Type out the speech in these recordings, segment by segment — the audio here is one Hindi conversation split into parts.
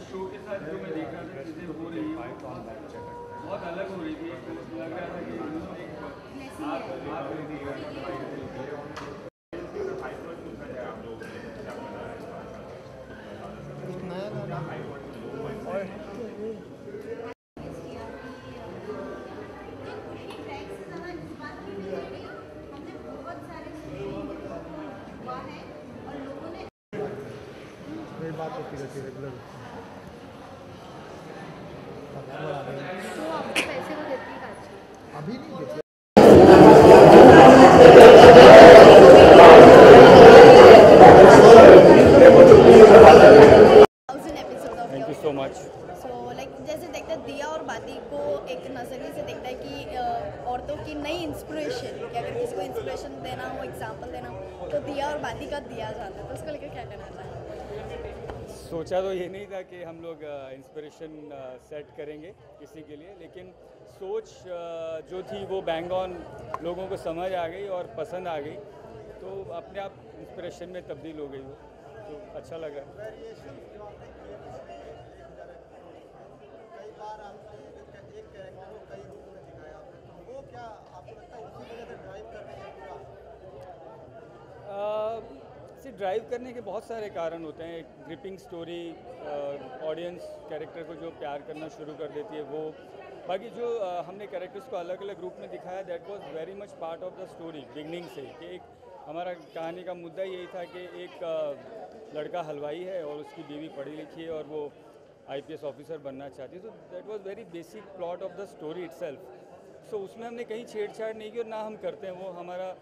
शो के साथ जो मैं देख रहा था चीज़ें हो रही है बहुत अलग हो रही थी। लग रहा था कि बात होती रहती है रेगुलर। तो आपको पैसे वो देती है अभी नहीं देती। Thank you so much. So like जैसे देखते हैं दिया और बाती को एक नज़रिए से देखता है कि औरतों की नई इंस्पिरेशन, कि अगर किसी को इंस्पिरेशन देना हो, एग्जांपल देना हो, तो दिया और बाती का दिया जाता है। तो उसको लेकर क्या करना चाहिए? सोचा तो ये नहीं था कि हम लोग इंस्पिरेशन सेट करेंगे किसी के लिए, लेकिन सोच जो थी वो बैंग ऑन लोगों को समझ आ गई और पसंद आ गई, तो अपने आप इंस्पिरेशन में तब्दील हो गई वो, तो अच्छा लगा। से ड्राइव करने के बहुत सारे कारण होते हैं। एक ग्रिपिंग स्टोरी, ऑडियंस कैरेक्टर को जो प्यार करना शुरू कर देती है वो, बाकी जो हमने कैरेक्टर्स को अलग अलग रूप में दिखाया, that was very much part of the story beginning से, कि एक हमारा कहानी का मुद्दा यही था कि एक लड़का हलवाई है और उसकी बीवी पढ़ी लिखी है और वो IPS ऑफिसर बनना चाहती है। तो that was very basic plot of the story itself. So उसमें हमने कहीं छेड़छाड़ नहीं की और ना हम करते हैं। वो हमारा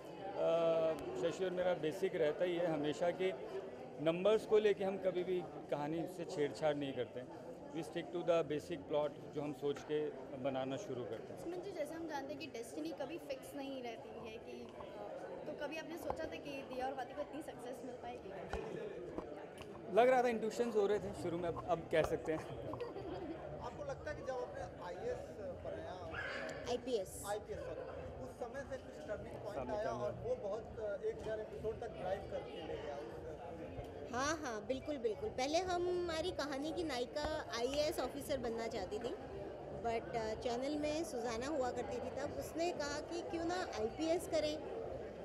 शशि और मेरा बेसिक रहता ही है हमेशा कि नंबर्स को लेके हम कभी भी कहानी से छेड़छाड़ नहीं करते। We stick to the basic plot जो हम सोच के बनाना शुरू करते हैं। सुमन जी, जैसे हम जानते हैं कि डेस्टिनी कभी फिक्स नहीं रहती है, कि तो कभी आपने सोचा था कि दिया और बाती को इतनी सक्सेस मिल पाएगी? लग रहा था, इंट्यूशंस हो रहे थे शुरू में, अब कह सकते हैं। आपको लगता है कि जब आपने IPS उस समय से कुछ टर्निंग पॉइंट आया और वो बहुत 1000 एपिसोड तक ड्राइव करके ले गया? हाँ, बिल्कुल। पहले हमारी कहानी की नायिका IAS ऑफिसर बनना चाहती थी, बट चैनल में सुजाना हुआ करती थी तब, उसने कहा कि क्यों ना IPS करें।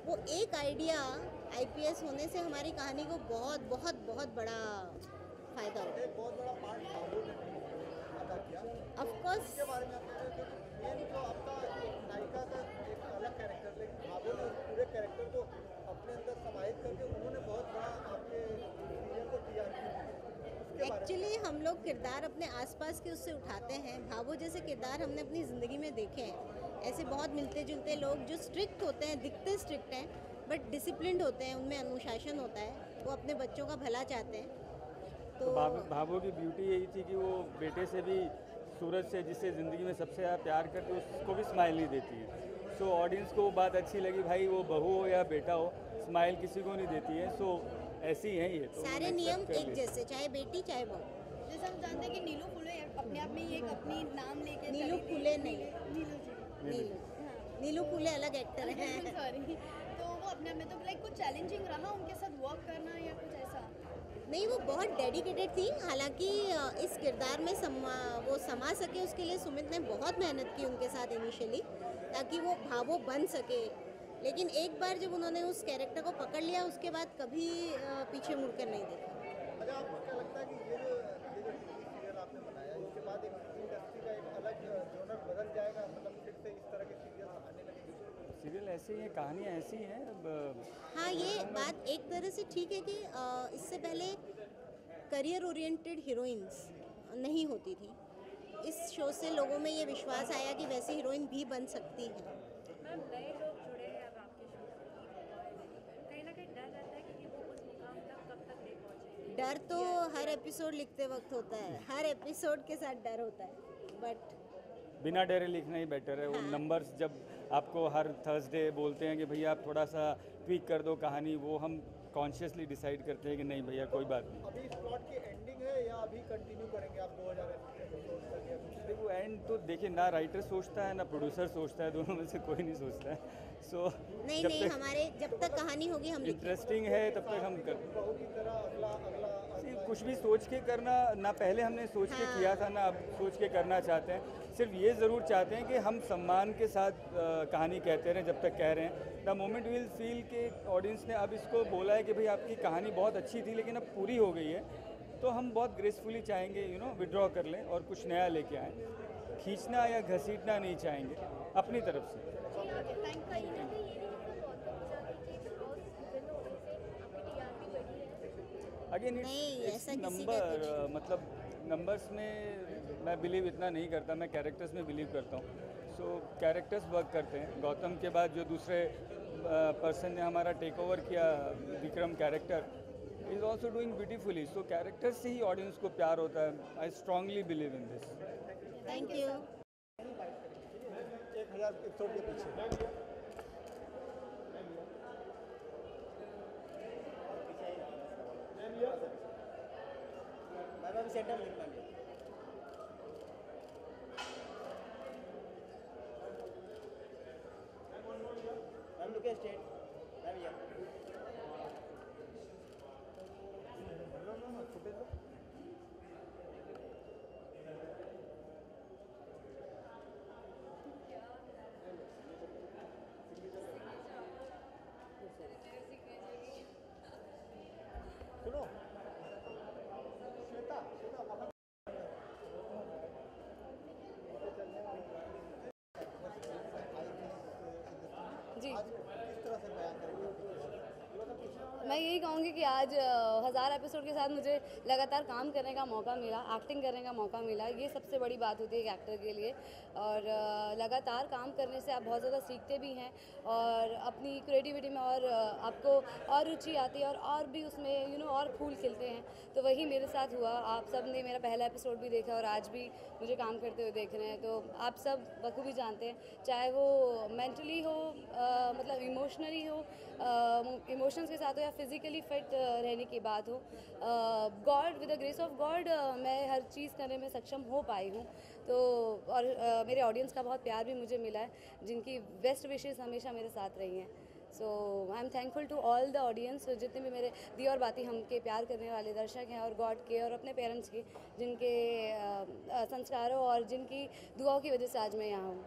वो एक आइडिया IPS होने से हमारी कहानी को बहुत बड़ा फ़ायदा हो। एक बहुत बड़ा पार्ट बाबू ने अदा किया। ऑफकोर्स इसके बारे में आपने मेन जो आपका एक नायिका का एक अलग कैरेक्टर, लेकिन बाबू ने उस पूरे कैरेक्टर को अपने अंदर समाहित करके उन्होंने बहुत बड़ा आपके सीरियल को तैयार किया। एक्चुअली हम लोग किरदार अपने आसपास के उससे उठाते हैं। भावो जैसे किरदार हमने अपनी ज़िंदगी में देखे हैं। ऐसे बहुत मिलते जुलते लोग जो स्ट्रिक्ट होते हैं, दिखते स्ट्रिक्ट हैं बट डिसिप्लिन्ड होते हैं, उनमें अनुशासन होता है, वो अपने बच्चों का भला चाहते हैं। तो भावो की ब्यूटी यही थी कि वो बेटे से भी, सूरज से जिससे ज़िंदगी में सबसे ज़्यादा प्यार करती है, उसको भी स्माइल नहीं देती है। सो ऑडियंस को वो बात अच्छी लगी, भाई वो बहू हो या बेटा हो, स्माइल किसी को नहीं देती है। सो ऐसी हैं ये, तो सारे नियम एक जैसे, चाहे बेटी चाहे बहू। जैसे हम जानते हैं कि नीलू फुले अपने आप में ही एक अपनी नाम लेके नीलू फुले नहीं, नीलू नीलू फुले अलग एक्टर हैं। सॉरी। तो वो अपने आप में तो लाइक कुछ चैलेंजिंग रहा उनके साथ वर्क करना या कुछ ऐसा? नहीं, वो बहुत डेडिकेटेड थी। हालांकि इस किरदार में वो समा सके उसके लिए सुमित ने बहुत मेहनत की उनके साथ इनिशियली, ताकि वो भावो बन सके। लेकिन एक बार जब उन्होंने उस कैरेक्टर को पकड़ लिया, उसके बाद कभी पीछे मुड़कर नहीं देखा। अच्छा, आपको क्या लगता है कि ये जो सीरियल आपने बनाया, इसके बाद एक इंडस्ट्री का एक अलग जोनर बदल जाएगा? मतलब फिर से इस तरह के सीरियल आने लगेंगे? सीरियल ऐसे ही हैं, कहानियाँ ऐसी हैं। अब हाँ, ये बात एक तरह से ठीक है कि इससे पहले करियर ओरिएंटेड हीरोइंस नहीं होती थी। इस शो से लोगों में ये विश्वास आया कि वैसी हीरोइन भी बन सकती है। मैम, नए लोग जुड़े हैं अब आपके शो से, कहीं ना कहीं डर रहता है कि वो उस मुकाम तक कब तक नहीं पहुँचेंगे? डर तो हर एपिसोड लिखते वक्त होता है, हर एपिसोड के साथ डर होता है, बट बिना डरे लिखना ही बेटर है। वो नंबर्स जब आपको हर थर्सडे बोलते हैं कि भैया आप थोड़ा सा ट्वीक कर दो कहानी, वो हम कॉन्शियसली डिसाइड करते हैं कि नहीं भैया कोई बात नहीं। अभी इस प्लॉट की एंडिंग है या अभी कंटिन्यू करेंगे आप 2000 एपिसोड तक या कुछ? देखो एंड तो देखिए, ना राइटर सोचता है ना प्रोड्यूसर सोचता है, दोनों में से कोई नहीं सोचता है। सो नहीं जब नहीं, तक हमारे जब तक कहानी होगी हम लिखेंगे। इंटरेस्टिंग है तब तक हम कर बहू की तरह अगला अगला अगला कुछ भी सोच के करना, ना पहले हमने सोच के किया था ना अब सोच के करना चाहते हैं। सिर्फ ये ज़रूर चाहते हैं कि हम सम्मान के साथ कहानी कहते रहें जब तक कह रहे हैं। द मोमेंट विल फील कि ऑडियंस ने अब इसको बोला है कि भाई आपकी कहानी बहुत अच्छी थी लेकिन अब पूरी हो गई है, तो हम बहुत ग्रेसफुली चाहेंगे विड्रॉ कर लें और कुछ नया लेके आएँ। खींचना या घसीटना नहीं चाहेंगे अपनी तरफ से। अगेन नहीं, ऐसा इट्स किसी का नंबर, मतलब नंबर्स में मैं बिलीव इतना नहीं करता, मैं कैरेक्टर्स में बिलीव करता हूँ। सो कैरेक्टर्स वर्क करते हैं। गौतम के बाद जो दूसरे पर्सन ने हमारा टेक ओवर किया, Vikram character is also doing beautifully. So characters से ही ऑडियंस को प्यार होता है। I strongly believe in this. Thank you. 1000 episode के पीछे मैम सेंटर लिखना है। Ma'am look at state ma'am या सुनो श्वेता श्वेता वहाँ जी, आज किस तरह से बयान करेंगे? मैं यही कहूँगी कि आज 1000 एपिसोड के साथ मुझे लगातार काम करने का मौका मिला, एक्टिंग करने का मौका मिला। ये सबसे बड़ी बात होती है एक एक्टर के लिए। और लगातार काम करने से आप बहुत ज़्यादा सीखते भी हैं और अपनी क्रिएटिविटी में और आपको और रुचि आती है और भी उसमें और फूल खिलते हैं। तो वही मेरे साथ हुआ। आप सब ने मेरा पहला एपिसोड भी देखा और आज भी मुझे काम करते हुए देख रहे हैं। तो आप सब बखूबी जानते हैं, चाहे वो मेंटली हो, मतलब इमोशनली हो, इमोशंस के साथ हो या फिज़िकली फिट रहने की बात हो, God with the grace of God मैं हर चीज़ करने में सक्षम हो पाई हूँ। तो और मेरे ऑडियंस का बहुत प्यार भी मुझे मिला है, जिनकी बेस्ट विशेज़ हमेशा मेरे साथ रही हैं। So I am thankful to all the audience, जितने भी मेरे दिया और बाती हमके प्यार करने वाले दर्शक हैं, और गॉड के और अपने पेरेंट्स के, जिनके संस्कारों और जिनकी दुआओं की वजह से आज मैं यहाँ हूँ।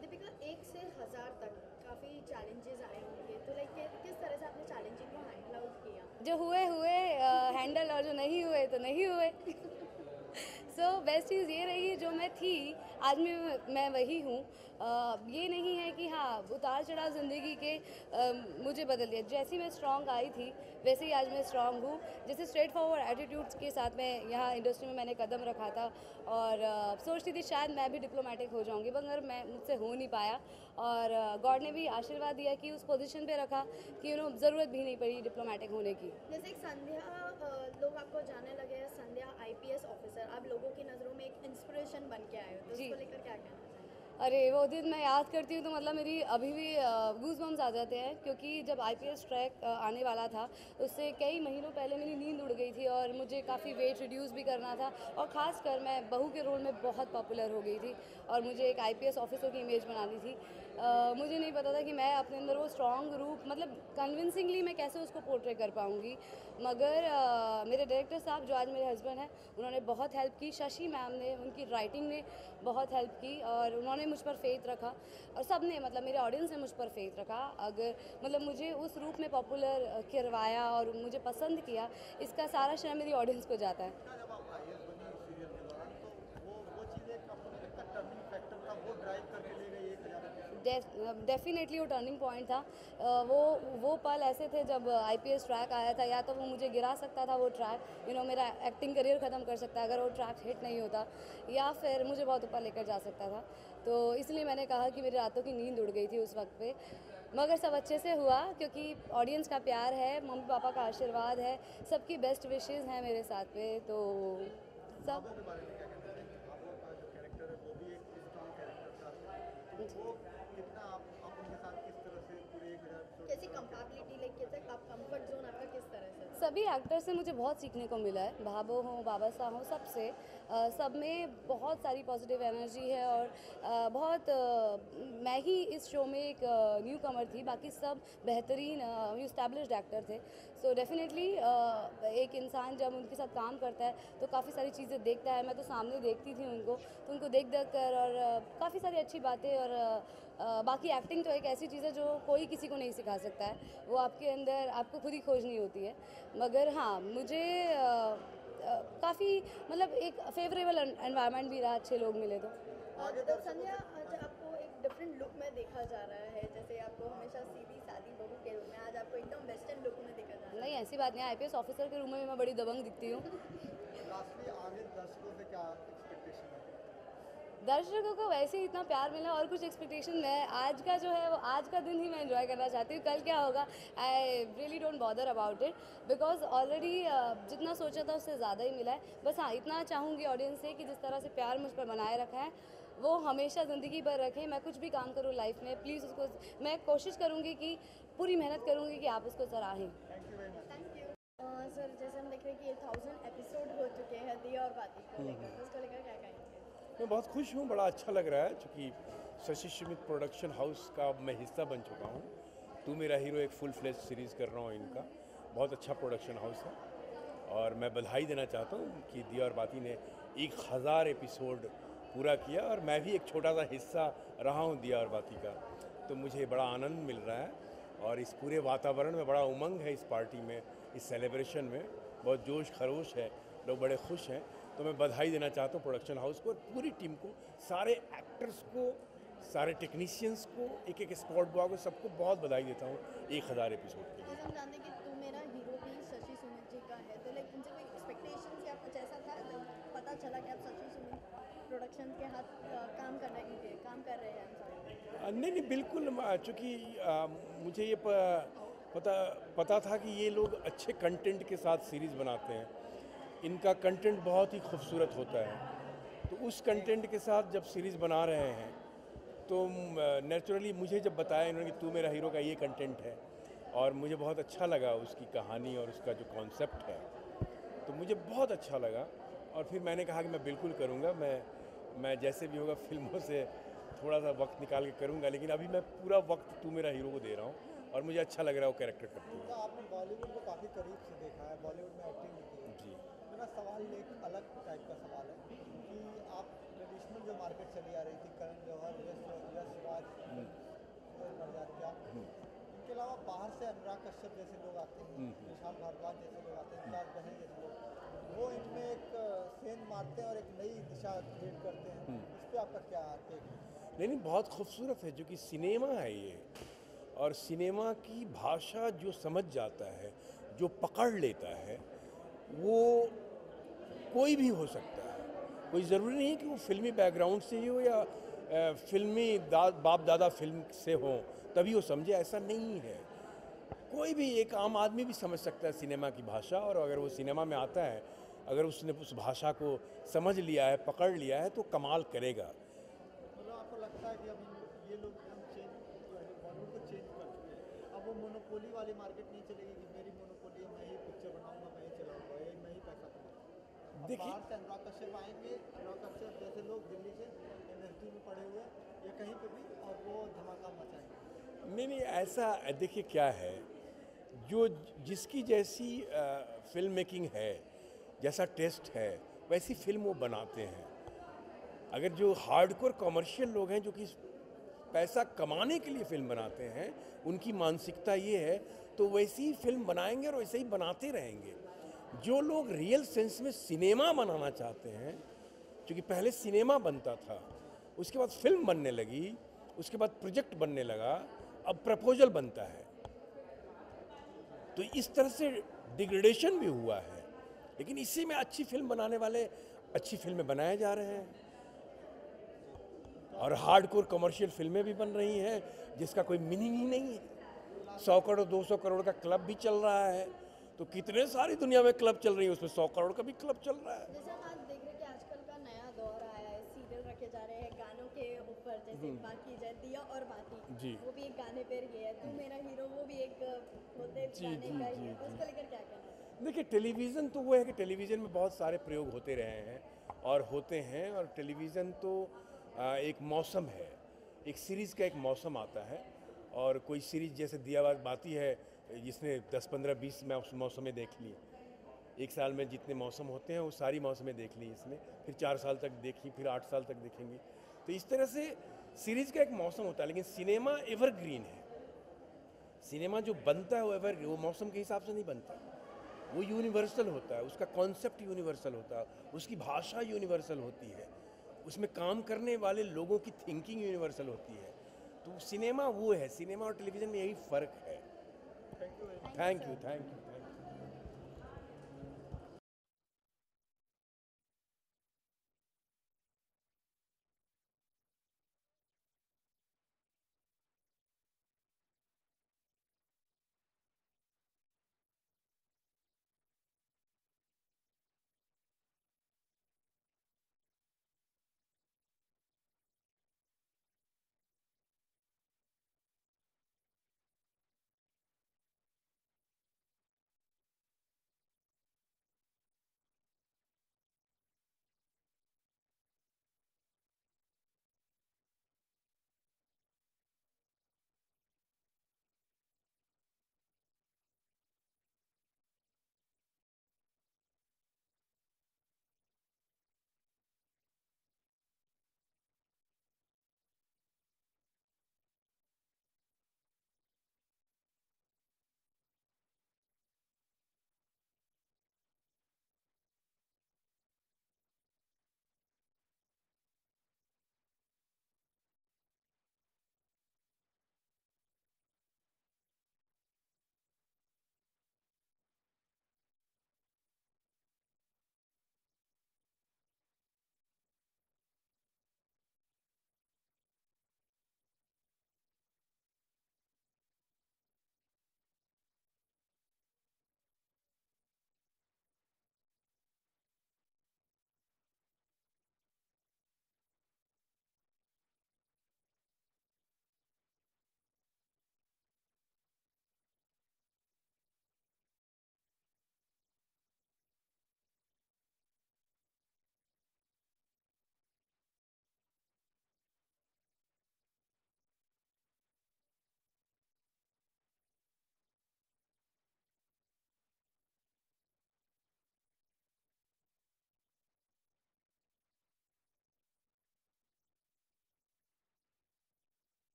दीपिका, 1 से 1000 तक काफ़ी चैलेंजेस आए होंगे, तो लाइक किस तरह से आपने चैलेंजिंग को हैंडल आउट किया? जो हुए हैंडल, और जो नहीं हुए तो नहीं हुए। सो बेस्ट चीज़ ये रही, जो मैं थी आज मैं वही हूँ। ये नहीं है कि हाँ उतार चढ़ाव ज़िंदगी के मुझे बदल दिया। जैसी मैं स्ट्रॉन्ग आई थी वैसे ही आज मैं स्ट्रॉन्ग हूँ। जैसे स्ट्रेट फॉरवर्ड एटीट्यूड्स के साथ मैं यहाँ इंडस्ट्री में मैंने कदम रखा था और सोचती थी शायद मैं भी डिप्लोमेटिक हो जाऊँगी, मगर मैं मुझसे हो नहीं पाया। और गॉड ने भी आशीर्वाद दिया कि उस पोजीशन पे रखा कि ज़रूरत भी नहीं पड़ी डिप्लोमेटिक होने की। जैसे एक संध्या, लोग आपको जानने लगे हैं संध्या IPS ऑफिसर, आप लोगों की नज़रों में एक इंस्पिरेशन बन के आए हो, तो जी। उसको लेकर क्या कहना चाहिए? अरे वो दिन मैं याद करती हूँ तो मतलब मेरी अभी भी गूज़ बम्स आ जाते हैं, क्योंकि जब IPS ट्रैक आने वाला था उससे कई महीनों पहले मेरी नींद उड़ गई थी और मुझे काफ़ी वेट रिड्यूस भी करना था, और ख़ासकर मैं बहू के रोल में बहुत पॉपुलर हो गई थी और मुझे एक IPS ऑफिसर की इमेज बनानी थी। मुझे नहीं पता था कि मैं अपने अंदर वो स्ट्रॉन्ग रूप, मतलब कन्विंसिंगली मैं कैसे उसको पोर्ट्रे कर पाऊँगी, मगर मेरे डायरेक्टर साहब जो आज मेरे हस्बैंड हैं उन्होंने बहुत हेल्प की। शशि मैम ने, उनकी राइटिंग ने बहुत हेल्प की और उन्होंने मुझ पर फेथ रखा, और सब ने, मतलब मेरे ऑडियंस ने मुझ पर फेथ रखा। अगर मतलब मुझे उस रूप में पॉपुलर करवाया और मुझे पसंद किया, इसका सारा श्रेय मेरी ऑडियंस को जाता है। जब आप IAS बनी सीरियल के दौरान, तो वो चीज़ एक आपको नहीं लगता टर्निंग फैक्टर था, वो ड्राइव करके ले गई 1000 एपिसोड? डेफिनेटली वो टर्निंग पॉइंट था। वो पल ऐसे थे जब IPS ट्रैक आया था, या तो वो मुझे गिरा सकता था वो ट्रैक, मेरा एक्टिंग करियर ख़त्म कर सकता है अगर वो ट्रैक हिट नहीं होता, या फिर मुझे बहुत ऊपर लेकर जा सकता था। तो इसलिए मैंने कहा कि मेरी रातों की नींद उड़ गई थी उस वक्त पे, मगर सब अच्छे से हुआ क्योंकि ऑडियंस का प्यार है, मम्मी पापा का आशीर्वाद है, सबकी बेस्ट विशेज़ हैं मेरे साथ पे, तो सब। बाबू के बारे में क्या कहना चाहिए? बाबू का जो कैरेक्टर है वो भी एक स्ट्रॉन्ग कैरेक्टर था, तो वो कितना आप सभी एक्टर्स से मुझे बहुत सीखने को मिला है, भाबो हों, बाबा साहब हों, सबसे सब में बहुत सारी पॉजिटिव एनर्जी है और मैं ही इस शो में एक न्यू कमर थी, बाकी सब बेहतरीन इस्टेब्लिश्ड एक्टर थे। सो डेफिनेटली एक इंसान जब उनके साथ काम करता है तो काफ़ी सारी चीज़ें देखता है। मैं तो सामने देखती थी उनको, तो उनको देख कर और काफ़ी सारी अच्छी बातें और बाकी एक्टिंग तो एक ऐसी चीज़ है जो कोई किसी को नहीं सिखा सकता है, वो आपके अंदर आपको खुद ही खोजनी होती है। मगर हाँ, मुझे काफ़ी मतलब एक फेवरेबल एनवायरनमेंट भी रहा, अच्छे लोग मिले तो। तो संध्या, आज आपको एक डिफरेंट लुक में देखा जा रहा है, जैसे आपको हमेशा सीधी सादी बहू के रूप में, आज आपको एकदम वेस्टर्न लुक में देखा जा रहा है। नहीं, ऐसी बात नहीं है, IPS ऑफिसर के रूम में मैं बड़ी दबंग दिखती हूँ। लास्टली आगे दर्शकों से क्या एक्सपेक्टेशन है? दर्शकों को वैसे ही इतना प्यार मिला और कुछ एक्सपेक्टेशन मैं आज का जो है वो आज का दिन ही मैं एंजॉय करना चाहती हूँ। कल क्या होगा I really don't bother about it, because already जितना सोचा था उससे ज़्यादा ही मिला है। बस हाँ, इतना चाहूँगी ऑडियंस से कि जिस तरह से प्यार मुझ पर बनाए रखा है वो हमेशा ज़िंदगी भर रखें। मैं कुछ भी काम करूँ लाइफ में, प्लीज़ उसको, मैं कोशिश करूँगी कि पूरी मेहनत करूँगी कि आप उसको सराहें। Thank you sir. जैसे हम देख रहे हैं कि 1000 एपिसोड हो चुके हैं दिया और बाती को लेकर, तो उसको लेकर क्या कहेंगे? मैं बहुत खुश हूँ, बड़ा अच्छा लग रहा है, क्योंकि शशि सुमित प्रोडक्शन हाउस का मैं हिस्सा बन चुका हूँ। तू मेरा हीरो एक फुल फ्लेज सीरीज़ कर रहा हूँ इनका, बहुत अच्छा प्रोडक्शन हाउस है। और मैं बधाई देना चाहता हूँ कि दिया और बाती ने 1000 एपिसोड पूरा किया और मैं भी एक छोटा सा हिस्सा रहा हूँ दिया और बाती का, तो मुझे बड़ा आनंद मिल रहा है। और इस पूरे वातावरण में बड़ा उमंग है, इस पार्टी में, इस सेलिब्रेशन में बहुत जोश खरोश है, लोग बड़े खुश हैं। तो मैं बधाई देना चाहता हूँ प्रोडक्शन हाउस को, पूरी टीम को, सारे एक्टर्स को, सारे टेक्नीशियंस को, एक एक स्पॉट बॉय को, सबको बहुत बधाई देता हूँ 1000 एपिसोड के लिए। जैसे हम जानते हैं कि तू मेरा हीरो भी शशि सुमित जी का है, तो लाइक उनसे कोई एक्सपेक्टेशन या कुछ ऐसा था जब पता चला कि आप शशि सुमित प्रोडक्शन के हाथ काम कर रहे हैं? नहीं, बिल्कुल, चूँकि मुझे ये पता था कि ये लोग अच्छे कंटेंट के साथ सीरीज़ बनाते हैं, इनका कंटेंट बहुत ही खूबसूरत होता है। तो उस कंटेंट के साथ जब सीरीज़ बना रहे हैं तो नेचुरली मुझे जब बताया इन्होंने कि तू मेरा हीरो का ये कंटेंट है, और मुझे बहुत अच्छा लगा उसकी कहानी और उसका जो कॉन्सेप्ट है, तो मुझे बहुत अच्छा लगा। और फिर मैंने कहा कि मैं बिल्कुल करूँगा, मैं जैसे भी होगा फिल्मों से थोड़ा सा वक्त निकाल के करूँगा, लेकिन अभी मैं पूरा वक्त तू मेरा हीरो को दे रहा हूँ और मुझे अच्छा लग रहा है वो कैरेक्टर करते हुए। आपने बॉलीवुड को काफ़ी करीब से देखा है, बॉलीवुड में एक्टिंग की है। जी, मेरा सवाल एक अलग टाइप का सवाल है कि आप ट्रेडिशनल जो मार्केट चली आ रही थी, करण जौहर, यश राज, नरजातिया, इनके अलावा बाहर से अनुराग कश्यप जैसे लोग आते हैं, विशाल भारद्वाज जैसे लोग आते हैं, विकास बहन जैसे लोग, वो इनमें एक सेंध मारते हैं और एक नई दिशा क्रिएट करते हैं। इस पर आपका क्या टेक है? नहीं, बहुत खूबसूरत है, जो कि सिनेमा है ये, और सिनेमा की भाषा जो समझ जाता है, जो पकड़ लेता है, वो कोई भी हो सकता है। कोई ज़रूरी नहीं कि वो फिल्मी बैकग्राउंड से ही हो या फिल्मी बाप दादा फिल्म से हो तभी वो समझे, ऐसा नहीं है। कोई भी, एक आम आदमी भी समझ सकता है सिनेमा की भाषा, और अगर वो सिनेमा में आता है, अगर उसने उस भाषा को समझ लिया है, पकड़ लिया है, तो कमाल करेगा। मतलब आपको लगता है कि अब ये लोग बॉलीवुड को चेंज कर चुके हैं, अब वो मोनोपोली वाली मार्केट नहीं चलेगी कि मेरी मोनोपोली है, मैं ही पिक्चर बनाऊंगा, मैं ही चलाऊंगा, मैं ही पैसा कमाऊंगा। देखिए, बाहर से अनुराग कश्यप आएंगे, अनुराग कश्यप जैसे लोग दिल्ली से इंडस्ट्री में पड़े हुए या कहीं पे भी, और वो धमाका मचाएंगे। नहीं, ऐसा देखिए क्या है, जो जिसकी जैसी फिल्म मेकिंग है, जैसा टेस्ट है, वैसी फिल्म वो बनाते हैं। अगर जो हार्डकोर कमर्शियल लोग हैं, जो कि पैसा कमाने के लिए फिल्म बनाते हैं, उनकी मानसिकता ये है, तो वैसी ही फिल्म बनाएंगे और वैसे ही बनाते रहेंगे। जो लोग रियल सेंस में सिनेमा बनाना चाहते हैं, क्योंकि पहले सिनेमा बनता था, उसके बाद फिल्म बनने लगी, उसके बाद प्रोजेक्ट बनने लगा, अब प्रपोजल बनता है, तो इस तरह से डिग्रेडेशन भी हुआ है। लेकिन इसी में अच्छी फिल्म बनाने वाले अच्छी फिल्में बनाए जा रहे हैं, और हार्डकोर कमर्शियल फिल्में भी बन रही हैं जिसका कोई मीनिंग ही नहीं है। 100 करोड़ 200 करोड़ का क्लब भी चल रहा है, तो कितने सारी दुनिया में क्लब चल रही है, उसमें 100 करोड़ का भी क्लब चल रहा है। जैसे हम आज देख रहे हैं कि आजकल का नया दौर आया है, सीरियल रखे जा रहे हैं गानों के ऊपर, जैसे बात की जाए दिया और बाती जी, वो भी एक गाने पर ही है, तू मेरा हीरो वो भी एक होते गाने का ही है, तो उसको लेकर क्या कहना है? देखिए, टेलीविज़न तो वो है कि टेलीविज़न में बहुत सारे प्रयोग होते रहे हैं और होते हैं, और टेलीविज़न तो एक मौसम है, एक सीरीज़ का एक मौसम आता है। और कोई सीरीज़ जैसे दिया बाती है, जिसने 10, 15, 20 मौसमें देख ली, एक साल में जितने मौसम होते हैं वो सारी मौसमें देख ली इसने, फिर 4 साल तक देखी, फिर 8 साल तक देखेंगे। तो इस तरह से सीरीज़ का एक मौसम होता है, लेकिन सिनेमा एवरग्रीन है। सिनेमा जो बनता है वो मौसम के हिसाब से नहीं बनता, वो यूनिवर्सल होता है, उसका कॉन्सेप्ट यूनिवर्सल होता है, उसकी भाषा यूनिवर्सल होती है, उसमें काम करने वाले लोगों की थिंकिंग यूनिवर्सल होती है। तो सिनेमा वो है, सिनेमा और टेलीविज़न में यही फ़र्क है। Thank you.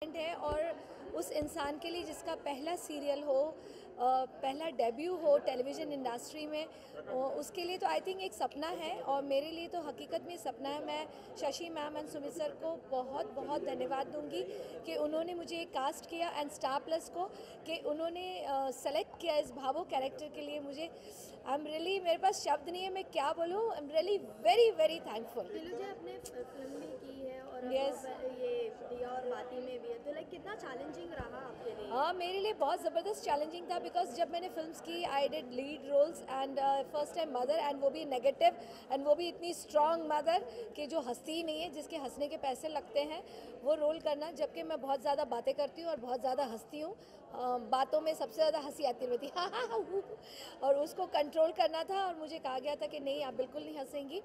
है और उस इंसान के लिए जिसका पहला सीरियल हो, पहला डेब्यू हो टेलीविज़न इंडस्ट्री में, उसके लिए तो आई थिंक एक सपना है, और मेरे लिए तो हकीकत में सपना है। मैं Shashi ma'am and Sumit sir को बहुत बहुत धन्यवाद दूंगी कि उन्होंने मुझे कास्ट किया, एंड स्टार प्लस को कि उन्होंने सेलेक्ट किया इस भावो कैरेक्टर के लिए। मुझे आई एम रियली, मेरे पास शब्द नहीं है, मैं क्या बोलूँ। I am really very very thankful. मुझे अपने फिल्म में की है और Yes. ये दिया और बाती में भी है, तो लाइक कितना चैलेंजिंग रहा आपके लिए? हाँ, मेरे लिए बहुत ज़बरदस्त चैलेंजिंग था, बिकॉज जब मैंने फिल्म्स की I did lead roles, and first time mother, and वो भी नेगेटिव, एंड वो भी इतनी स्ट्रॉन्ग मदर कि जो हंसती ही नहीं है, जिसके हंसने के पैसे लगते हैं, वो रोल करना। जबकि मैं बहुत ज़्यादा बातें करती हूँ और बहुत ज़्यादा हंसती हूँ, बातों में सबसे ज़्यादा हंसी आती रहती है और उसको कंट्रोल करना था, और मुझे कहा गया था कि नहीं, आप बिल्कुल नहीं हंसेंगी।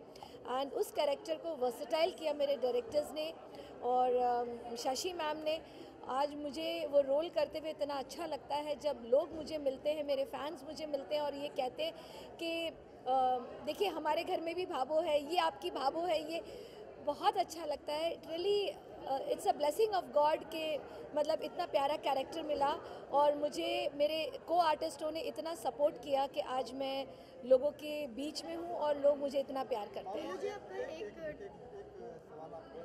एंड उस कैरेक्टर को वर्सेटाइल किया मेरे डायरेक्टर्स ने और शशि मैम ने। आज मुझे वो रोल करते हुए इतना अच्छा लगता है जब लोग मुझे मिलते हैं, मेरे फैंस मुझे मिलते हैं और ये कहते हैं कि देखिए हमारे घर में भी भाभो है, ये आपकी भाभो है। ये बहुत अच्छा लगता है। Really it's a blessing of God के मतलब इतना प्यारा कैरेक्टर मिला, और मुझे मेरे को आर्टिस्टों ने इतना सपोर्ट किया कि आज मैं लोगों के बीच में हूँ और लोग मुझे इतना प्यार करते हैं। मुझे आपका एक सवाल आपको,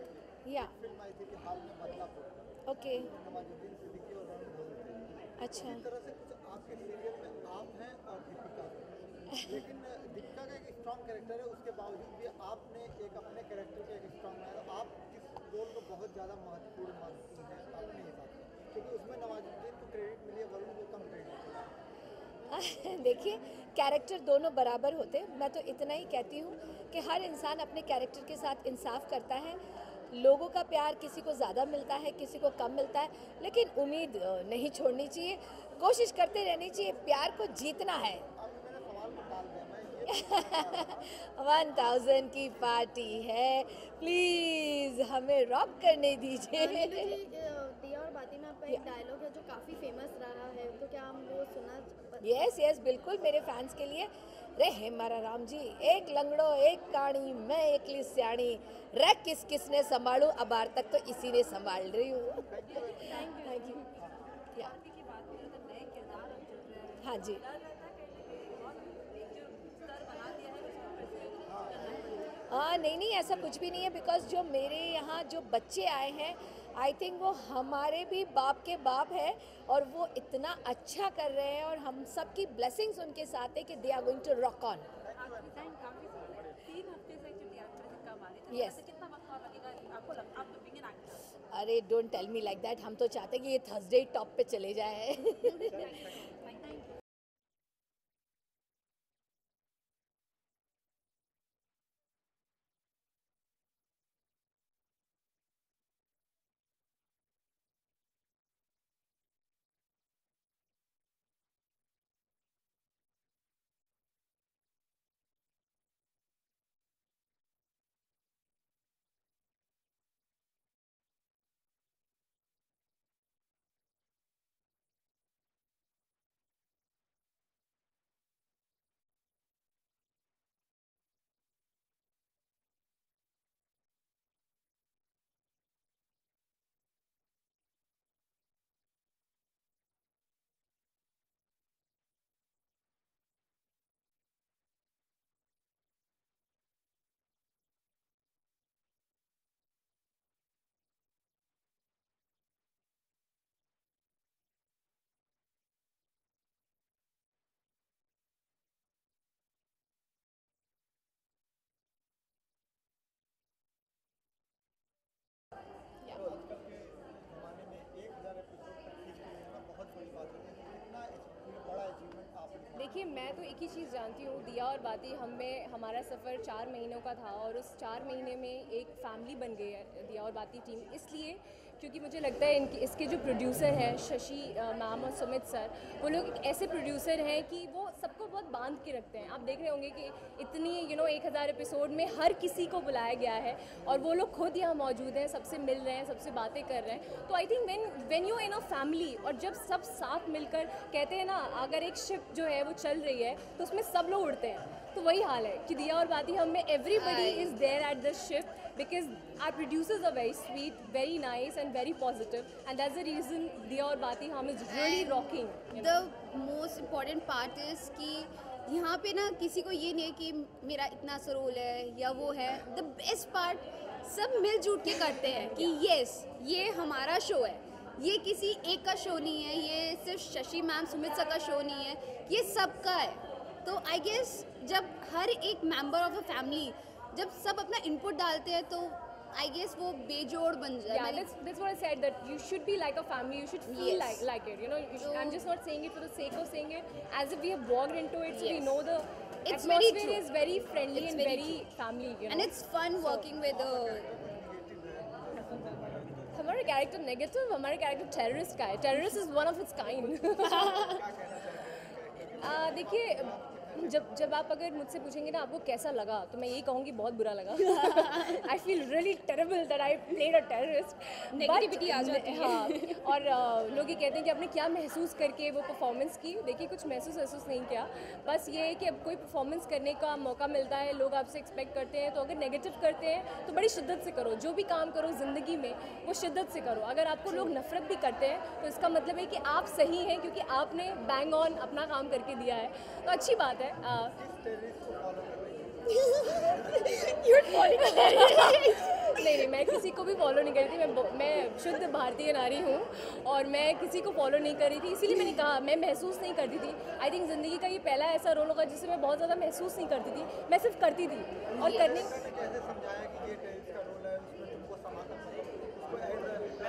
या फिल्म आई थी कि हाल में बदलापुर, ओके, नवाजुद्दीन सिद्दीकी और रणवीर धवन थे। अच्छा। इस तरह से कुछ आपके सीरियल में आप हैं और दीपिका, लेकिन दीपिका का एक स्ट्रॉन्ग कैरेक्टर है, उसके बावजूद भी आपने एक अपने कैरेक्टर का एक स्ट्रॉन्ग बनाया। तो आप किस रोल को बहुत ज़्यादा महत्वपूर्ण मानती हैं अपने हिसाब से, क्योंकि उसमें नवाजुद्दीन को क्रेडिट मिली है, वरुण को कम क्रेडिट मिला। देखिए, कैरेक्टर दोनों बराबर होते हैं। मैं तो इतना ही कहती हूँ कि हर इंसान अपने कैरेक्टर के साथ इंसाफ करता है। लोगों का प्यार किसी को ज़्यादा मिलता है, किसी को कम मिलता है, लेकिन उम्मीद नहीं छोड़नी चाहिए, कोशिश करते रहनी चाहिए, प्यार को जीतना है। 1000 की पार्टी है, प्लीज़ हमें रॉक करने दीजिए। दिया और बाती में आपका एक डायलॉग है जो काफ़ी फेमस रहा है, तो क्या हम वो सुना? यस बिल्कुल, मेरे फैंस के लिए। रे हे मारा राम जी, एक लंगड़ो एक काणी, मैं एकली स्याणी, रे किस किसने संभालू, अब आर तक तो इसी ने संभाल रही हूँ। Thank you. हाँ जी, हाँ नहीं ऐसा कुछ भी नहीं है, बिकॉज जो मेरे यहाँ जो बच्चे आए हैं, आई थिंक वो हमारे भी बाप के बाप है, और वो इतना अच्छा कर रहे हैं, और हम सब की ब्लेसिंग्स उनके साथ है कि they are going to rock on. Yes, अरे don't tell me like that, हम तो चाहते हैं कि ये थर्सडे टॉप पे चले जाए। देखिए, मैं तो एक ही चीज़ जानती हूँ, दिया और बाती हमारा सफ़र 4 महीनों का था, और उस 4 महीने में एक फैमिली बन गई है दिया और बाती टीम, इसलिए क्योंकि मुझे लगता है इसके जो प्रोड्यूसर हैं शशि मैम और सुमित सर, वो लोग एक ऐसे प्रोड्यूसर हैं कि वो सबको बहुत बांध के रखते हैं। आप देख रहे होंगे कि इतनी 1000 एपिसोड में हर किसी को बुलाया गया है, और वो लोग खुद यहाँ मौजूद हैं, सबसे मिल रहे हैं, सबसे बातें कर रहे हैं। तो I think when you in a family, और जब सब साथ मिलकर, कहते हैं ना, अगर एक शिप जो है वो चल रही है तो उसमें सब लोग उड़ते हैं, तो वही हाल है कि दिया और बाती हम में everybody is there at the ship, because our producers are very sweet, very nice and very positive, and that's the reason Diya और बाती हम is really rocking. The most important part is कि यहाँ पे ना किसी को ये नहीं है कि मेरा इतना सा रोल है या वो है। The best part, सब मिलजुल के करते हैं कि yes, ये हमारा शो है, ये किसी एक का शो नहीं है, ये सिर्फ शशि मैम सुमित सर का शो नहीं है, ये सबका है। तो आई गेस जब हर एक मेंबर ऑफ द फैमिली जब सब अपना इनपुट डालते हैं, तो आई गेस वो बेजोड़ बन जाए। Yeah, that's what I said, that you should be like a family, you should feel like it, I'm just not saying it for the sake of saying it, as if we have walked into it, so we know the atmosphere is very friendly and very family, and it's fun working with हमारा कैरेक्टर नेगेटिव, हमारा कैरेक्टर टेररिस्ट का है, terrorist is one of its kind. देखिए, जब आप अगर मुझसे पूछेंगे ना आपको कैसा लगा, तो मैं यही कहूँगी बहुत बुरा लगा। I feel really terrible that I played a terrorist, negativity आ जाती है। हाँ, और लोग ये कहते हैं कि आपने क्या महसूस करके वो परफॉर्मेंस की। देखिए, कुछ महसूस नहीं किया, बस ये है कि अब कोई परफॉर्मेंस करने का मौका मिलता है, लोग आपसे एक्सपेक्ट करते हैं, तो अगर नेगेटिव करते हैं तो बड़ी शिद्दत से करो। जो भी काम करो ज़िंदगी में वो शिद्दत से करो। अगर आपको लोग नफरत भी करते हैं तो इसका मतलब है कि आप सही हैं, क्योंकि आपने बैंग ऑन अपना काम करके दिया है, तो अच्छी बात है। नहीं, मैं किसी को भी फॉलो नहीं कर रही थी। मैं शुद्ध भारतीय नारी हूँ और मैं किसी को फॉलो नहीं कर रही थी, इसीलिए मैंने कहा मैं महसूस नहीं करती थी। आई थिंक ज़िंदगी का ये पहला ऐसा रोल होगा जिसे मैं बहुत ज़्यादा महसूस नहीं करती थी, मैं सिर्फ करती थी और करने।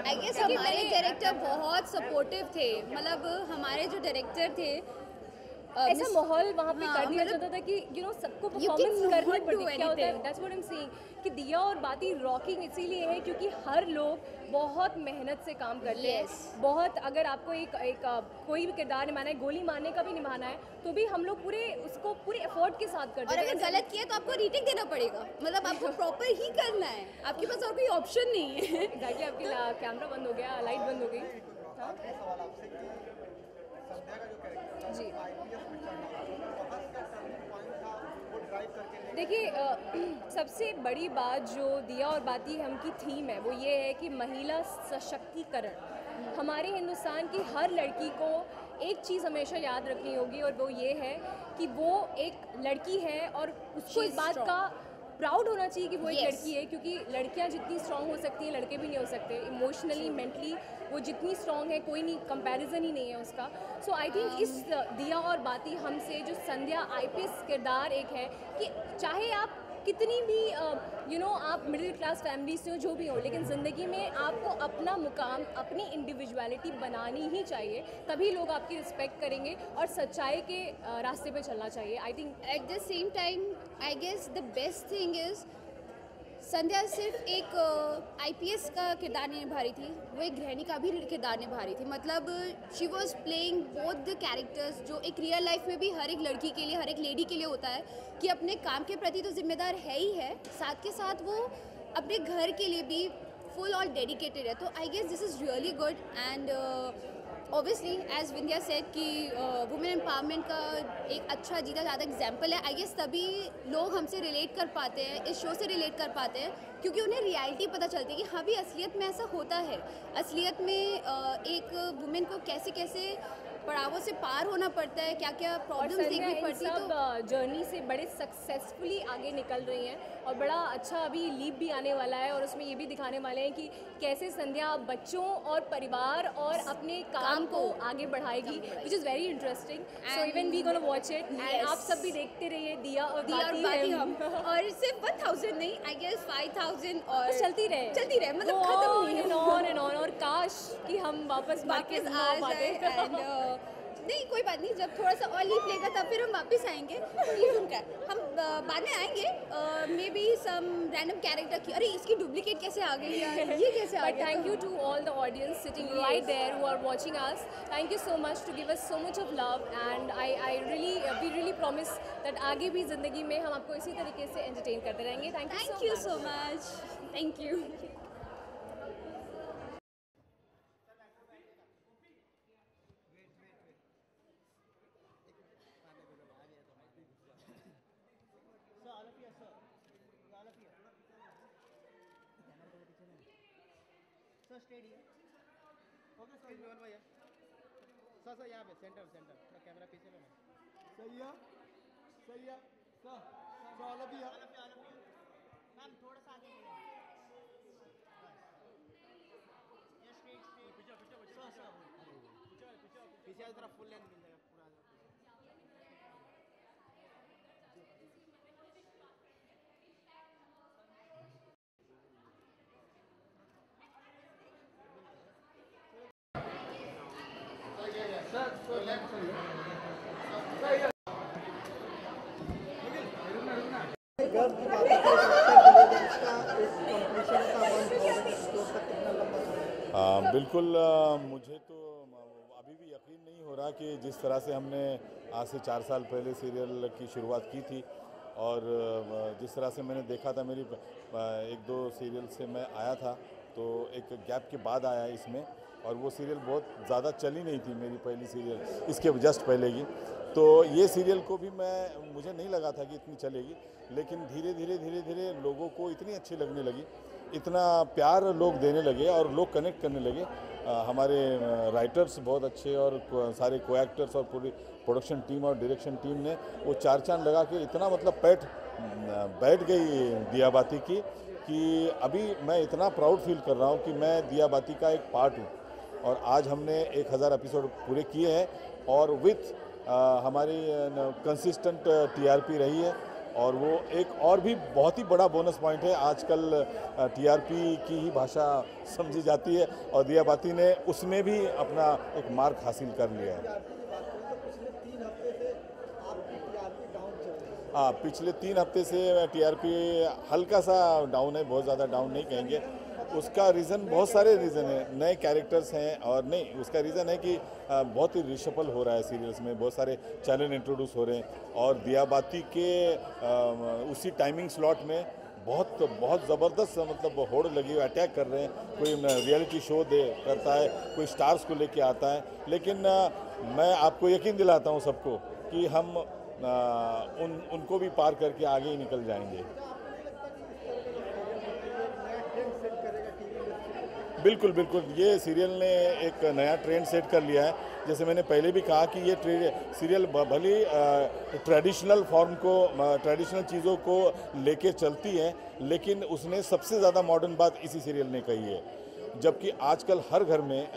आई गेस हमारे कैरेक्टर बहुत सपोर्टिव थे, मतलब हमारे जो डायरेक्टर थे ऐसा माहौल वहाँ पे कर दिया जाता था कि सबको परफॉर्मेंस करनी पड़ती है। क्या होता है, that's what I am saying कि दिया और बाती रॉकिंग इसीलिए है क्योंकि हर लोग बहुत मेहनत से काम करते हैं। बहुत, अगर आपको एक कोई भी किरदार निभाना है, गोली मारने का भी निभाना है, तो भी हम लोग पूरे एफर्ट के साथ करते हैं। और अगर गलत किया तो आपको रीटेक देना पड़ेगा, मतलब आपको प्रॉपर ही करना है, आपके पास और कोई ऑप्शन नहीं है। एग्जैक्टली, आपकी कैमरा बंद हो गया, लाइट बंद हो गई। जी देखिए, सबसे बड़ी बात जो दिया और बाती हम की थीम है वो ये है कि महिला सशक्तिकरण। हमारे हिंदुस्तान की हर लड़की को एक चीज़ हमेशा याद रखनी होगी और वो ये है कि वो एक लड़की है और उसको इस बात का प्राउड होना चाहिए कि वो एक लड़की है, क्योंकि लड़कियां जितनी स्ट्रांग हो सकती हैं लड़के भी नहीं हो सकते। इमोशनली, मेंटली वो जितनी स्ट्रांग है, कोई नहीं, कंपैरिजन ही नहीं है उसका। सो आई थिंक इस दिया और बाती हमसे जो संध्या आईपीएस किरदार एक है कि चाहे आप कितनी भी आप मिडिल क्लास फैमिली से हो, जो भी हो, लेकिन ज़िंदगी में आपको अपना मुकाम, अपनी इंडिविजुअलिटी बनानी ही चाहिए, तभी लोग आपकी रिस्पेक्ट करेंगे और सच्चाई के रास्ते पे चलना चाहिए। I think at the same time I guess the best thing is Sandhya सिर्फ एक आईपीएस का किरदार नहीं निभा रही थी, वो एक गृहिणी का भी किरदार निभा रही थी। मतलब she was playing both the characters, जो एक रियल लाइफ में भी हर एक लड़की के लिए, हर एक लेडी के लिए होता है कि अपने काम के प्रति तो जिम्मेदार है ही है, साथ के साथ वो अपने घर के लिए भी फुल और डेडिकेटेड है। तो I guess this is really good and obviously as Vindhya said कि वुमेन एम्पावरमेंट का एक अच्छा जीता ज़्यादा एग्जाम्पल है। आई गेस तभी लोग हमसे रिलेट कर पाते हैं, इस शो से रिलेट कर पाते हैं, क्योंकि उन्हें रियलिटी पता चलती है कि हाँ भी असलियत में ऐसा होता है। असलियत में एक वुमेन को कैसे कैसे पड़ावों से पार होना पड़ता है, क्या क्या प्रॉब्लम्स देखनी पड़ती है। तो जर्नी से बड़े सक्सेसफुली आगे निकल रही हैं और बड़ा अच्छा अभी लीप भी आने वाला है और उसमें ये भी दिखाने वाले हैं कि कैसे संध्या बच्चों और परिवार और अपने काम को आगे बढ़ाएगी, which is very interesting. So even we gonna watch it and आप सब भी देखते रहिए दिया और बाती हम। और सिर्फ 1000 नहीं, आई गेस 5000 और चलती रहे मतलब खत्म नहीं एंड ऑन। और काश कि हम वापस आ जाए। नहीं कोई बात नहीं, जब थोड़ा सा और लीप लेगा तब फिर हम वापस आएंगे। हम बाद में आएंगे, maybe some random character की, अरे इसकी डुप्लीकेट कैसे आ गई यार, ये कैसे आ गया। Thank you to all the audience sitting right there who are watching us. Thank you so much to give us so much of love and we really promise that आगे भी ज़िंदगी में हम आपको इसी तरीके से एंटरटेन करते रहेंगे। Thank you so much. Thank you. Steady okay sir, Vimal भैया सर यहाँ पे सेंटर थोड़ा कैमरा पीछे लो ना। सही है sir all of you ma'am, थोड़ा सा आगे ये स्ट्रेट पीछे तरफ फुल लेंथ मिल जाएगा पूरा। बिल्कुल, मुझे तो अभी भी यकीन नहीं हो रहा कि जिस तरह से हमने आज से 4 साल पहले सीरियल की शुरुआत की थी और जिस तरह से मैंने देखा था, मेरी 1-2 सीरियल से मैं आया था तो एक गैप के बाद आया इसमें, और वो सीरियल बहुत ज़्यादा चली नहीं थी मेरी पहली सीरियल, इसके जस्ट पहले की। तो ये सीरियल को भी मुझे नहीं लगा था कि इतनी चलेगी, लेकिन धीरे धीरे लोगों को इतनी अच्छी लगने लगी, इतना प्यार लोग देने लगे और लोग कनेक्ट करने लगे। हमारे राइटर्स बहुत अच्छे और सारे को एक्टर्स और पूरी प्रोडक्शन टीम और डायरेक्शन टीम ने वो 4 चांद लगा के इतना मतलब बैठ गई दिया बाती की कि अभी मैं इतना प्राउड फील कर रहा हूँ कि मैं दिया बाती का एक पार्ट हूँ। और आज हमने 1000 एपिसोड पूरे किए हैं और विथ हमारी कंसिस्टेंट टीआरपी रही है, और वो एक और भी बहुत ही बड़ा बोनस पॉइंट है। आजकल टीआरपी की ही भाषा समझी जाती है और दिया बाती ने उसमें भी अपना एक मार्क हासिल कर लिया है। पिछले 3 हफ्ते से पिछले 3 हफ्ते से टीआरपी हल्का सा डाउन है, बहुत ज़्यादा डाउन नहीं कहेंगे। उसका रीज़न, बहुत सारे रीज़न है, नए कैरेक्टर्स हैं और नहीं, उसका रीज़न है कि बहुत ही रिशफल हो रहा है सीरियल्स में, बहुत सारे चैनल इंट्रोड्यूस हो रहे हैं और दिया बाती के उसी टाइमिंग स्लॉट में बहुत ज़बरदस्त मतलब होड़ लगी हुई, अटैक कर रहे हैं। कोई रियलिटी शो करता है, कोई स्टार्स को लेके आता है, लेकिन मैं आपको यकीन दिलाता हूँ सबको कि हम उनको भी पार करके आगे ही निकल जाएंगे। बिल्कुल बिल्कुल, ये सीरियल ने एक नया ट्रेंड सेट कर लिया है। जैसे मैंने पहले भी कहा कि ये सीरियल भली ट्रेडिशनल फॉर्म को, ट्रेडिशनल चीज़ों को लेके चलती है, लेकिन उसने सबसे ज़्यादा मॉडर्न बात इसी सीरियल ने कही है। जबकि आजकल हर घर में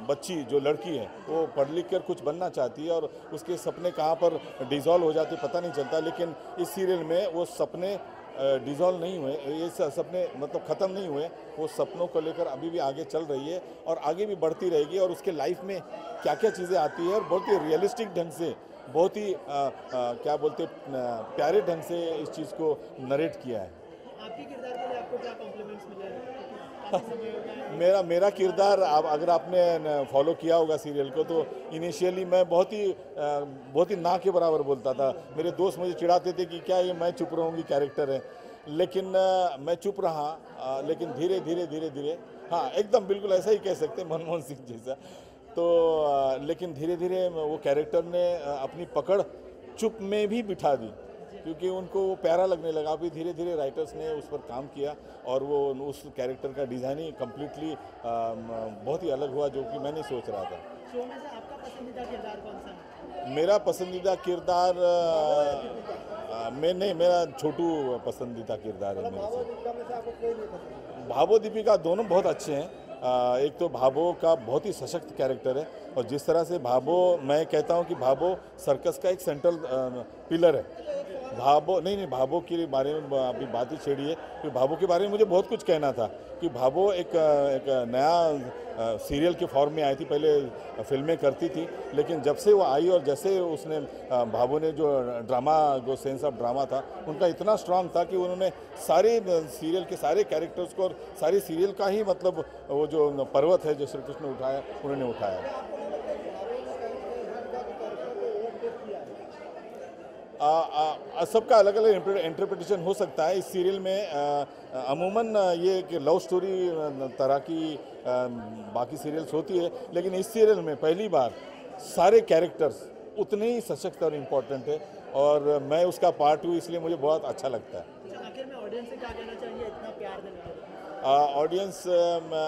बच्ची जो लड़की है वो पढ़ लिख कर कुछ बनना चाहती है और उसके सपने कहाँ पर डिज़ोल्व हो जाते पता नहीं चलता, लेकिन इस सीरियल में वो सपने डिज़ोल्व नहीं हुए, ये सपने मतलब ख़त्म नहीं हुए, वो सपनों को लेकर अभी भी आगे चल रही है और आगे भी बढ़ती रहेगी। और उसके लाइफ में क्या क्या चीज़ें आती है और बहुत ही रियलिस्टिक ढंग से, बहुत ही क्या बोलते प्यारे ढंग से इस चीज़ को नरेट किया है। आपके किरदार के लिए आपको क्या कॉम्प्लीमेंट्स मिले? मेरा किरदार, अगर आपने फॉलो किया होगा सीरियल को, तो इनिशियली मैं बहुत ही ना के बराबर बोलता था। मेरे दोस्त मुझे चिढ़ाते थे कि क्या ये मैं चुप रहूँगी कैरेक्टर है, लेकिन मैं चुप रहा। लेकिन धीरे धीरे हाँ, एकदम बिल्कुल ऐसा ही कह सकते हैं, मनमोहन सिंह जैसा। तो लेकिन धीरे धीरे वो कैरेक्टर ने अपनी पकड़ चुप में भी बिठा दी, क्योंकि उनको वो प्यारा लगने लगा। अभी धीरे धीरे राइटर्स ने उस पर काम किया और वो उस कैरेक्टर का डिज़ाइन ही कम्प्लीटली बहुत ही अलग हुआ, जो कि मैं नहीं सोच रहा था। शो में से आपका पसंदीदा किरदार कौन सा है? मेरा पसंदीदा किरदार मेरा छोटू पसंदीदा किरदार है मेरे से। भाबो दीपिका दोनों बहुत अच्छे हैं। एक तो भाबो का बहुत ही सशक्त कैरेक्टर है और जिस तरह से भाबो, मैं कहता हूँ कि भाबो सर्कस का एक सेंट्रल पिलर है। भाबो के बारे में अभी बात ही छेड़ी है, कि भाबो के बारे में मुझे बहुत कुछ कहना था कि भाबो एक नया सीरियल के फॉर्म में आई थी। पहले फिल्में करती थी, लेकिन जब से वो आई और जैसे उसने भाबो ने जो ड्रामा, जो सेंस ऑफ ड्रामा था उनका इतना स्ट्रांग था कि उन्होंने सारे सीरियल के सारे कैरेक्टर्स को और सारी सीरियल का ही मतलब वो जो पर्वत है जो श्री कृष्ण उठाया, उन्होंने उठाया। सबका अलग अलग इंटरप्रिटेशन हो सकता है। इस सीरियल में अमूमन ये एक लव स्टोरी तरह की बाकी सीरियल्स होती है, लेकिन इस सीरियल में पहली बार सारे कैरेक्टर्स उतने ही सशक्त और इम्पोर्टेंट है और मैं उसका पार्ट हूँ, इसलिए मुझे बहुत अच्छा लगता है। आखिर में ऑडियंस से क्या कहना चाहिए इतना प्यार देने के लिए? ऑडियंस,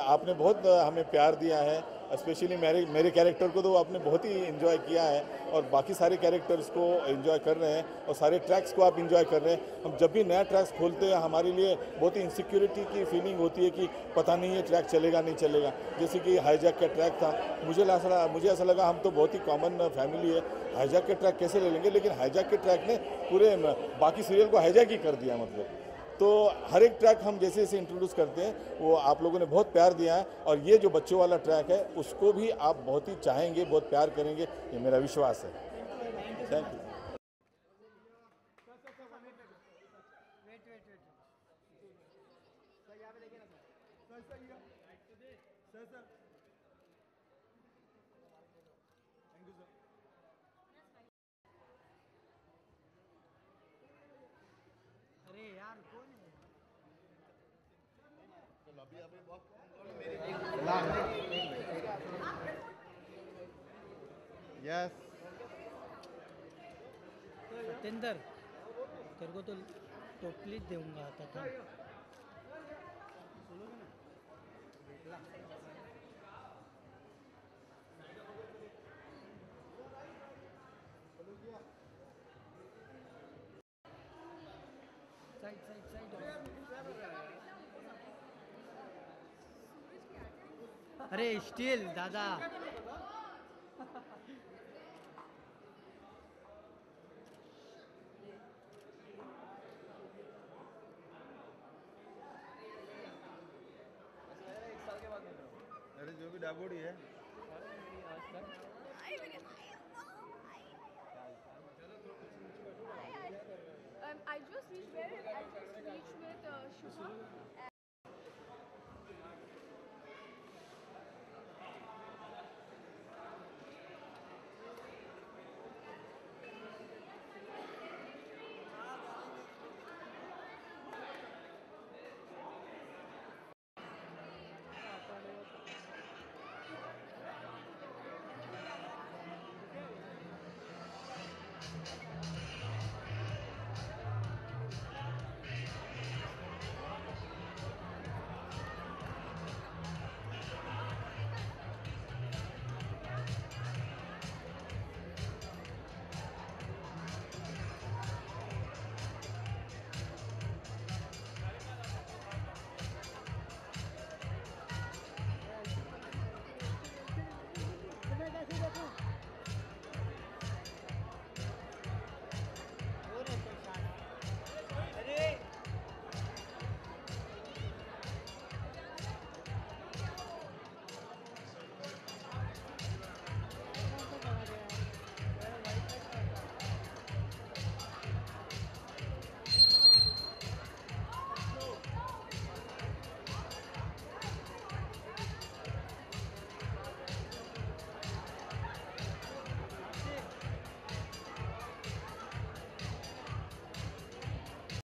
आपने बहुत हमें प्यार दिया है, स्पेशली मेरे कैरेक्टर को तो आपने बहुत ही एंजॉय किया है और बाकी सारे कैरेक्टर्स को एंजॉय कर रहे हैं और सारे ट्रैक्स को आप एंजॉय कर रहे हैं। हम जब भी नया ट्रैक्स खोलते हैं हमारे लिए बहुत ही इनसिक्योरिटी की फीलिंग होती है कि पता नहीं ये ट्रैक चलेगा नहीं चलेगा। जैसे कि हाईजैक का ट्रैक था, मुझे ऐसा लगा हम तो बहुत ही कॉमन फैमिली है, हाईजैक के ट्रैक कैसे ले लेंगे, लेकिन हाईजैक के ट्रैक ने पूरे बाकी सीरियल को हाईजैक ही कर दिया। मतलब तो हर एक ट्रैक हम जैसे जैसे इंट्रोड्यूस करते हैं वो आप लोगों ने बहुत प्यार दिया है और ये जो बच्चों वाला ट्रैक है उसको भी आप बहुत ही चाहेंगे, बहुत प्यार करेंगे, ये मेरा विश्वास है। Thank you. अरे यार कौन है? यस सतेंद्र, तेरे को तो टोपली दूंगा आता था। Side side side. अरे स्टील दादा, अरे जो भी डाबोड़ी है I just reached with Shubha.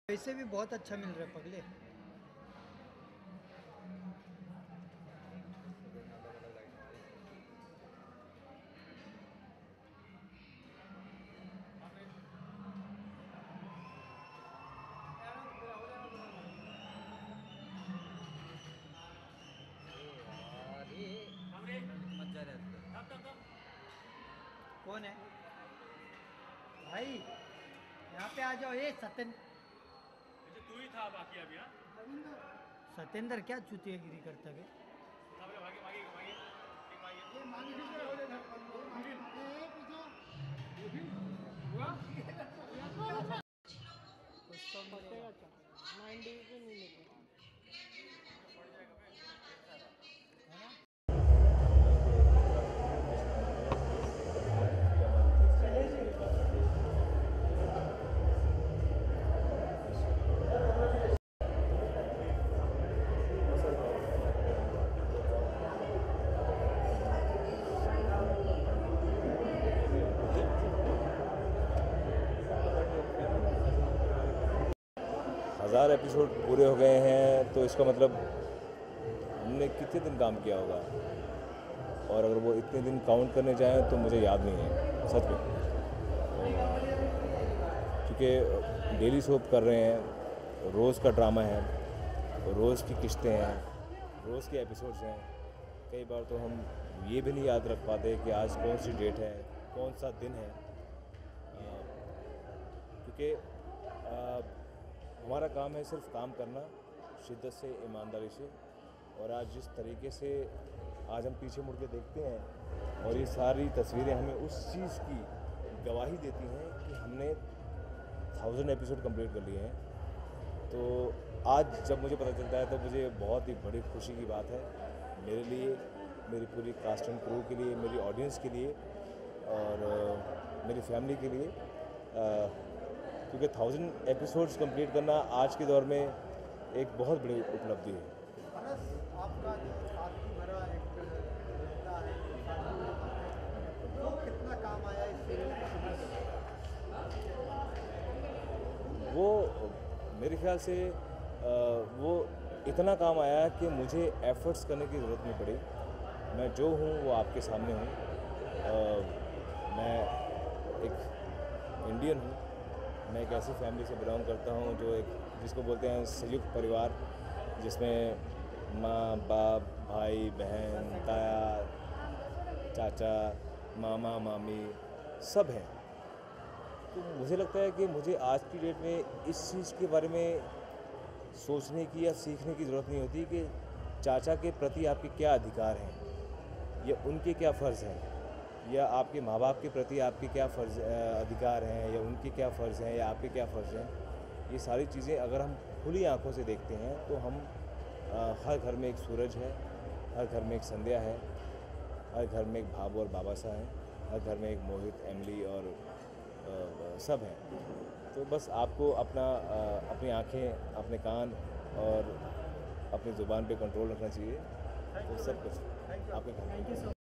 वैसे भी बहुत अच्छा मिल रहा है पगले। कौन है भाई? यहाँ पे आ जाओ। ये तू ही था बाकी अभी। सत्येंद्र क्या चुतियागिरी करता है? हज़ार एपिसोड पूरे हो गए हैं तो इसका मतलब हमने कितने दिन काम किया होगा, और अगर वो इतने दिन काउंट करने जाएं तो मुझे याद नहीं है सच में, क्योंकि डेली सोप कर रहे हैं, रोज़ का ड्रामा है, रोज़ की किस्तें हैं, रोज़ के एपिसोड्स हैं। कई बार तो हम ये भी नहीं याद रख पाते कि आज कौन सी डेट है, कौन सा दिन है, क्योंकि हमारा काम है सिर्फ काम करना शिद्दत से, ईमानदारी से। और आज जिस तरीके से आज हम पीछे मुड़ के देखते हैं और ये सारी तस्वीरें हमें उस चीज़ की गवाही देती हैं कि हमने 1000 एपिसोड कंप्लीट कर लिए हैं। तो आज जब मुझे पता चलता है तो मुझे बहुत ही बड़ी खुशी की बात है, मेरे लिए, मेरी पूरी कास्ट एंड क्रू के लिए, मेरी ऑडियंस के लिए और मेरी फैमिली के लिए, क्योंकि 1000 एपिसोड्स कंप्लीट करना आज के दौर में एक बहुत बड़ी उपलब्धि है। आपका जो साथी भरा एक रिश्ता है, वो कितना काम आया इस सीरियल में? वो मेरे ख्याल से वो इतना काम आया कि मुझे एफर्ट्स करने की ज़रूरत नहीं पड़ी। मैं जो हूँ वो आपके सामने हूँ। मैं एक इंडियन हूँ, मैं एक ऐसी फैमिली से बिलोंग करता हूँ जो एक जिसको बोलते हैं संयुक्त परिवार, जिसमें माँ बाप, भाई बहन, ताया चाचा, मामा मामी सब हैं। तो मुझे लगता है कि मुझे आज की डेट में इस चीज़ के बारे में सोचने की या सीखने की ज़रूरत नहीं होती कि चाचा के प्रति आपके क्या अधिकार हैं, या उनके क्या फ़र्ज़ हैं, या आपके माँ बाप के प्रति आपके क्या फ़र्ज़ अधिकार हैं, या उनके क्या फ़र्ज़ हैं, या आपके क्या फ़र्ज़ हैं। ये सारी चीज़ें अगर हम खुली आंखों से देखते हैं तो हम हर घर में एक सूरज है, हर घर में एक संध्या है, हर घर में एक भाभू और बाबा सा है, हर घर में एक मोहित, एमली और सब हैं। तो बस आपको अपनी आँखें, अपने कान और अपनी ज़ुबान पे कंट्रोल रखना चाहिए, तो सब कुछ आपके